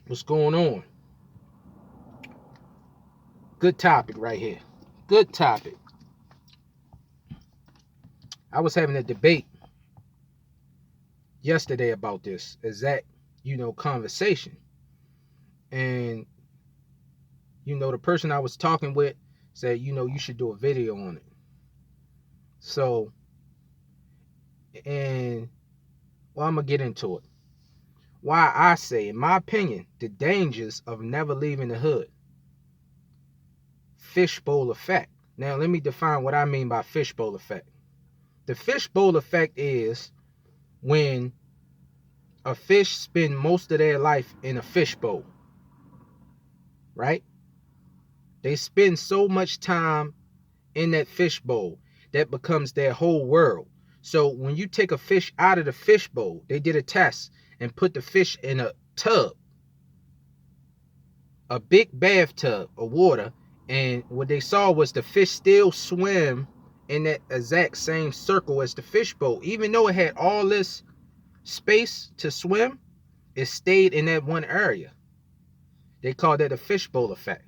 What's going on? Good topic right here. Good topic. I was having a debate yesterday about this exact, conversation. And, the person I was talking with said, you should do a video on it. So, and, well, I'm going to get into it. Why I say, in my opinion, the dangers of never leaving the hood. Fishbowl effect. Now, let me define what I mean by fishbowl effect. The fishbowl effect is when a fish spend most of their life in a fishbowl, right? They spend so much time in that fishbowl that becomes their whole world. So when you take a fish out of the fishbowl, they did a test and put the fish in a tub, a big bathtub of water, and what they saw was the fish still swim in that exact same circle as the fishbowl. Even though it had all this space to swim, it stayed in that one area. They call that a fishbowl effect.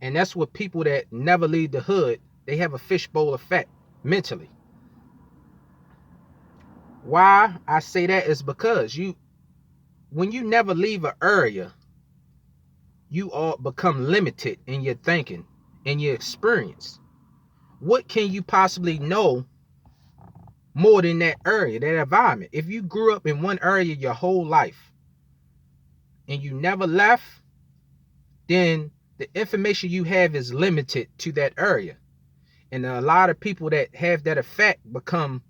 And that's what people that never leave the hood, they have a fishbowl effect mentally. Why I say that is because when you never leave an area, you all become limited in your thinking and your experience. What can you possibly know more than that area, that environment? If you grew up in one area your whole life and you never left, then the information you have is limited to that area. And a lot of people that have that effect become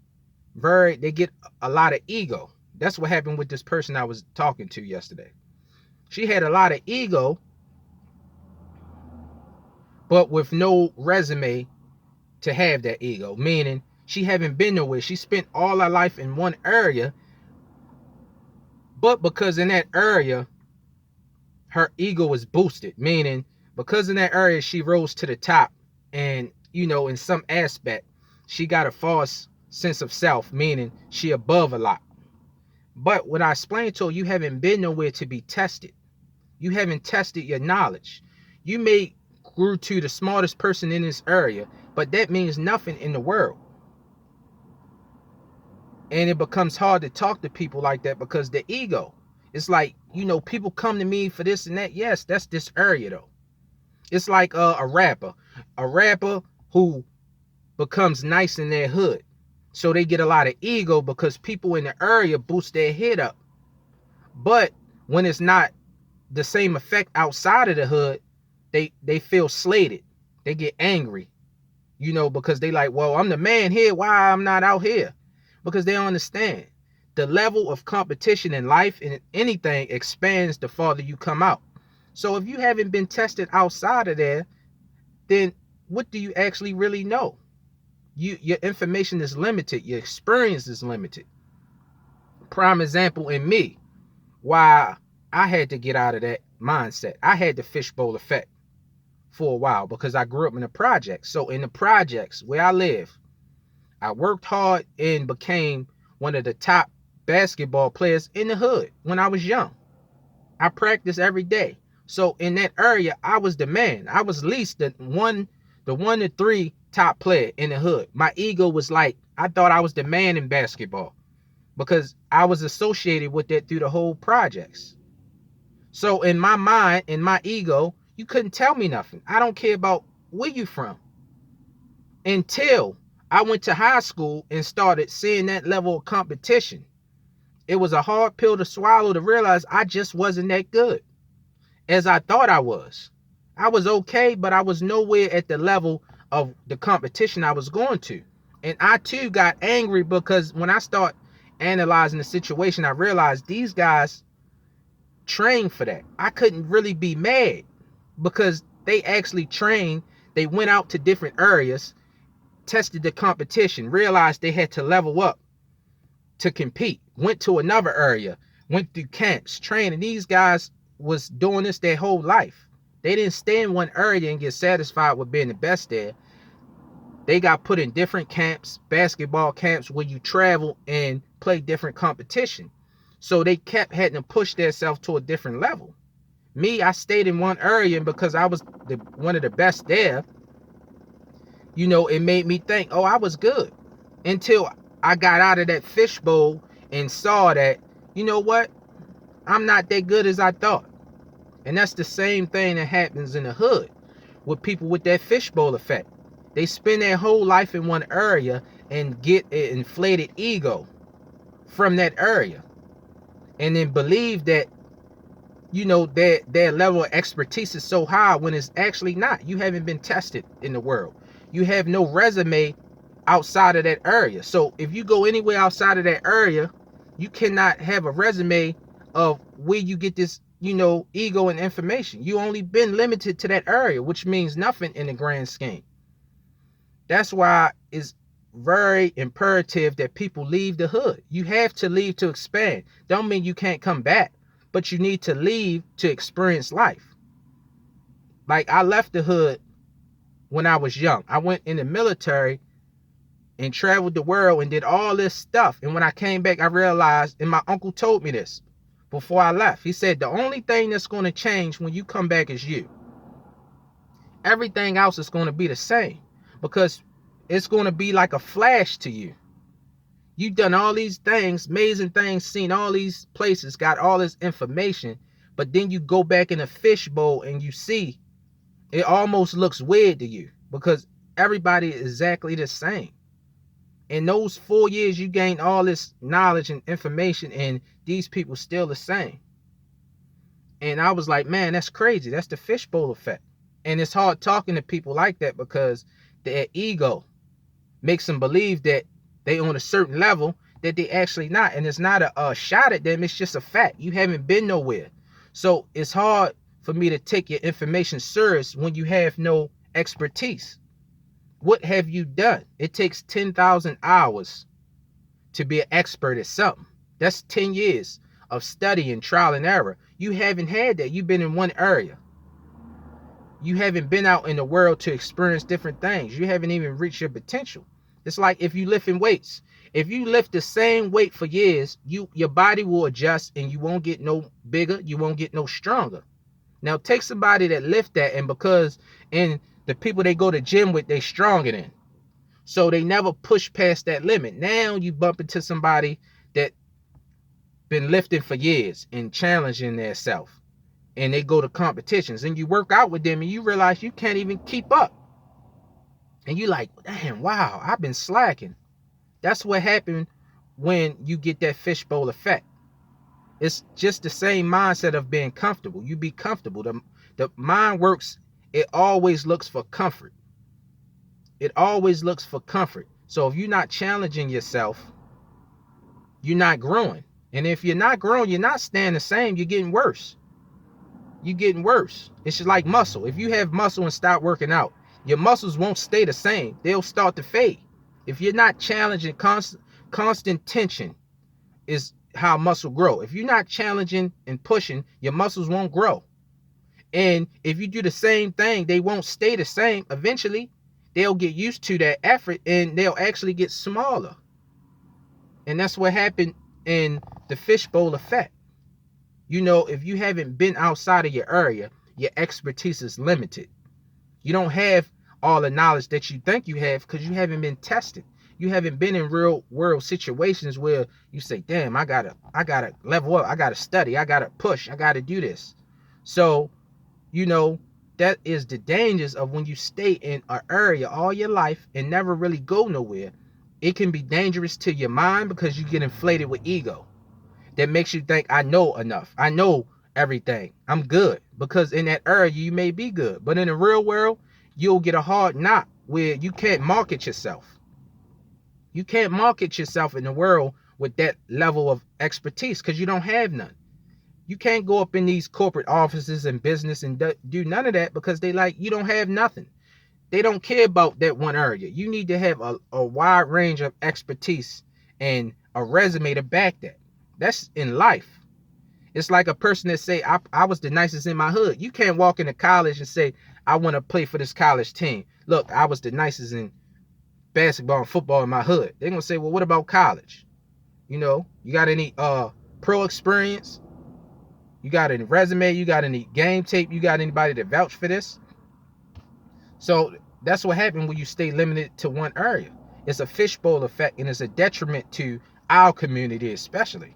they get a lot of ego. That's what happened with this person I was talking to yesterday. She had a lot of ego, but with no resume to have that ego, meaning she haven't been nowhere. She spent all her life in one area, but because in that area her ego was boosted, meaning because in that area she rose to the top, and in some aspect she got a false sense of self, meaning she above a lot. But when I explained to her, you haven't been nowhere to be tested. You haven't tested your knowledge. You may grew to the smartest person in this area, but that means nothing in the world. And it becomes hard to talk to people like that because the ego. It's like, people come to me for this and that. Yes, that's this area though. It's like a rapper who becomes nice in their hood. So they get a lot of ego because people in the area boost their head up. But when it's not the same effect outside of the hood, they feel slated. They get angry, because they like, well, I'm the man here. Why I'm not out here? Because they don't understand. The level of competition in life and anything expands the farther you come out. So if you haven't been tested outside of there, then what do you actually really know? Your information is limited. Your experience is limited. Prime example in me, why I had to get out of that mindset. I had the fishbowl effect for a while because I grew up in the projects. So in the projects where I live, I worked hard and became one of the top basketball players in the hood when I was young. I practiced every day. So in that area, I was the man. I was at least the one to three top player in the hood. My ego was like, I thought I was the man in basketball because I was associated with that through the whole projects. So in my mind, in my ego, you couldn't tell me nothing. I don't care about where you from. Until I went to high school and started seeing that level of competition. It was a hard pill to swallow to realize I just wasn't that good as I thought I was. I was okay, but I was nowhere at the level of the competition I was going to. And I too got angry because when I start analyzing the situation, I realized these guys trained for that. I couldn't really be mad because they actually trained. They went out to different areas, tested the competition, realized they had to level up to compete, went to another area, went through camps, training. These guys was doing this their whole life. They didn't stay in one area and get satisfied with being the best there. They got put in different camps, basketball camps, where you travel and play different competition. So they kept having to push themselves to a different level. Me, I stayed in one area, and because I was one of the best there, it made me think, oh, I was good. Until I got out of that fishbowl and saw that, you know what? I'm not that good as I thought. And that's the same thing that happens in the hood with people with that fishbowl effect. They spend their whole life in one area and get an inflated ego from that area. And then believe that, their level of expertise is so high when it's actually not. You haven't been tested in the world. You have no resume outside of that area. So if you go anywhere outside of that area, you cannot have a resume of where you get this, ego and information. You only been limited to that area, which means nothing in the grand scheme. That's why it's very imperative that people leave the hood. You have to leave to expand. Don't mean you can't come back, but you need to leave to experience life. Like, I left the hood when I was young. I went in the military and traveled the world and did all this stuff. And when I came back, I realized, and my uncle told me this before I left. He said, the only thing that's going to change when you come back is you. Everything else is going to be the same, because it's going to be like a flash to you. You've done all these things, amazing things, seen all these places, got all this information, but then you go back in a fishbowl and you see it almost looks weird to you, because everybody is exactly the same. In those 4 years, you gained all this knowledge and information, and these people still the same. And I was like, man, that's crazy. That's the fishbowl effect. And it's hard talking to people like that, because their ego makes them believe that they on a certain level that they actually not. And it's not a shot at them. It's just a fact. You haven't been nowhere. So it's hard for me to take your information serious when you have no expertise. What have you done? It takes 10,000 hours to be an expert at something. That's 10 years of study and trial and error. You haven't had that. You've been in one area. You haven't been out in the world to experience different things. You haven't even reached your potential. It's like if you lifting weights. If you lift the same weight for years, your body will adjust and you won't get no bigger. You won't get no stronger. Now take somebody that lift that, and because in the people they go to gym with, they stronger than. So they never push past that limit. Now you bump into somebody that been lifting for years and challenging their self. And they go to competitions and you work out with them and you realize you can't even keep up. And you like, damn, wow, I've been slacking. That's what happened when you get that fishbowl effect. It's just the same mindset of being comfortable. You be comfortable. The mind works, it always looks for comfort. It always looks for comfort. So if you're not challenging yourself, you're not growing. And if you're not growing, you're not staying the same, you're getting worse. You're getting worse. It's just like muscle. If you have muscle and stop working out, your muscles won't stay the same. They'll start to fade. If you're not challenging, constant tension is how muscle grow. If you're not challenging and pushing, your muscles won't grow. And if you do the same thing, they won't stay the same. Eventually, they'll get used to that effort and they'll actually get smaller. And that's what happened in the fishbowl effect. If you haven't been outside of your area, your expertise is limited. You don't have all the knowledge that you think you have because you haven't been tested. You haven't been in real world situations where you say, damn, I gotta level up, I gotta study, I gotta push, I gotta do this. So, that is the dangers of when you stay in an area all your life and never really go nowhere. It can be dangerous to your mind because you get inflated with ego. That makes you think, I know enough. I know everything. I'm good. Because in that area, you may be good. But in the real world, you'll get a hard knock where you can't market yourself. You can't market yourself in the world with that level of expertise because you don't have none. You can't go up in these corporate offices and business and do none of that because you don't have nothing. They don't care about that one area. You need to have a wide range of expertise and a resume to back that. That's in life. It's like a person that say, I was the nicest in my hood. You can't walk into college and say, I want to play for this college team. Look, I was the nicest in basketball and football in my hood. They're going to say, well, what about college? You got any pro experience? You got any resume? You got any game tape? You got anybody to vouch for this? So that's what happened when you stay limited to one area. It's a fishbowl effect, and it's a detriment to our community especially.